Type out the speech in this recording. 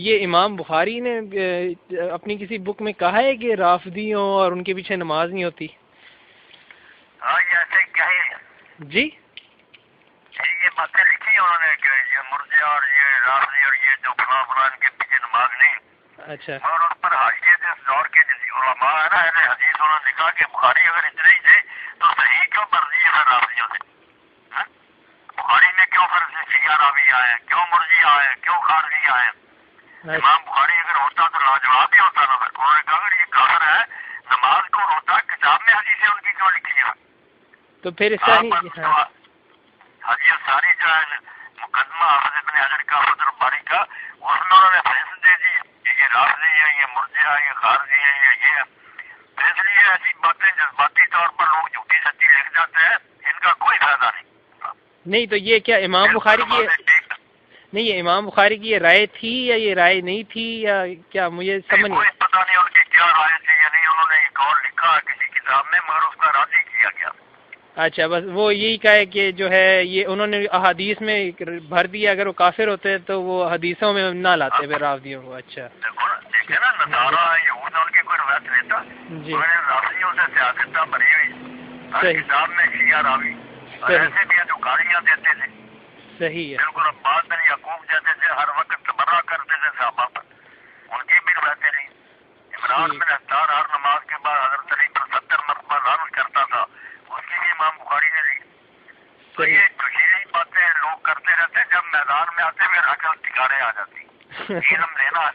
یہ امام بخاری نے اپنی کسی بک میں کہا ہے کہ رافضیوں اور ان کے پیچھے نماز نہیں ہوتی؟ ہاں یہ ایسے کہیں جی یہ باتیں لکھی انہوں نے کہ یہ مرجع اور یہ رافضی اور یہ جو فلاں فلاں کے پیچھے نماز نہیں. اچھا. اور اس پر حاشیے سے اس دور کے علماء ہے نا اہل حدیث انہوں نے لکھا کہ بخاری اگر اتنے ہی تھے تو صحیح کیوں مرضی ہے رافضیوں سے؟ بخاری میں کیوں پھر شیعہ راوی آئے، کیوں مرجی آئے، کیوں خارجی آئے؟ امام بخاری اگر ہوتا تو لاجواب ہی ہوتا نا. انہوں نے کہا اگر یہ کافر ہے نماز کو ہوتا کتاب میں حدیثیں ان کی کیوں لکھی ہے؟ تو پھر اس طرح حدیث ساری جو ہے مقدمہ حافظ ابن حجر کا فتح الباری کا اس میں انہوں نے فیصل دے دی کہ یہ رافضی ہے، یہ مرجع ہے، یہ خارجی ہے، یہ ہے. تو اس لیے ایسی باتیں جذباتی طور پر لوگ جھوٹی سچی لکھ جاتے ہیں، ان کا کوئی فائدہ نہیں. تو یہ کیا امام بخاری کی نہیں، یہ امام بخاری کی یہ رائے تھی یا یہ رائے نہیں تھی یا کیا؟ مجھے سمجھ کوئی پتہ نہیں ان کی کیا رائے تھی یا نہیں. انہوں نے ایک اور لکھا کسی کتاب میں مگر اس کا راضی کیا گیا. اچھا، بس وہ یہی کہا کہ جو ہے یہ انہوں نے احادیث میں بھر دیا، اگر وہ کافر ہوتے تو وہ حدیثوں میں نہ لاتے پھر رافضیوں کو. اچھا دیکھیں نا نصارہ یہود ان کی کوئی روایت لیتا جی رافضیوں سے سیاست بھری ہوئی ہر کتاب میں شیعہ راوی اور ایسے بھی ہیں جو گالیاں دیتے تھے. صحیح ہے. بالکل عباس بن یعقوب جیسے تھے ہر وقت تبرہ کرتے تھے صحابہ پر، ان کی بھی روایتیں نہیں. عمران بن حسان ہر نماز کے بعد حضرت علی پر 70 مرتبہ لعنت کرتا تھا، اس کی بھی امام بخاری نے لی. تو یہ جوشیلی باتیں لوگ کرتے رہتے، جب میدان میں آتے ہوئے عقل ٹھکانے آ جاتی. علم لینا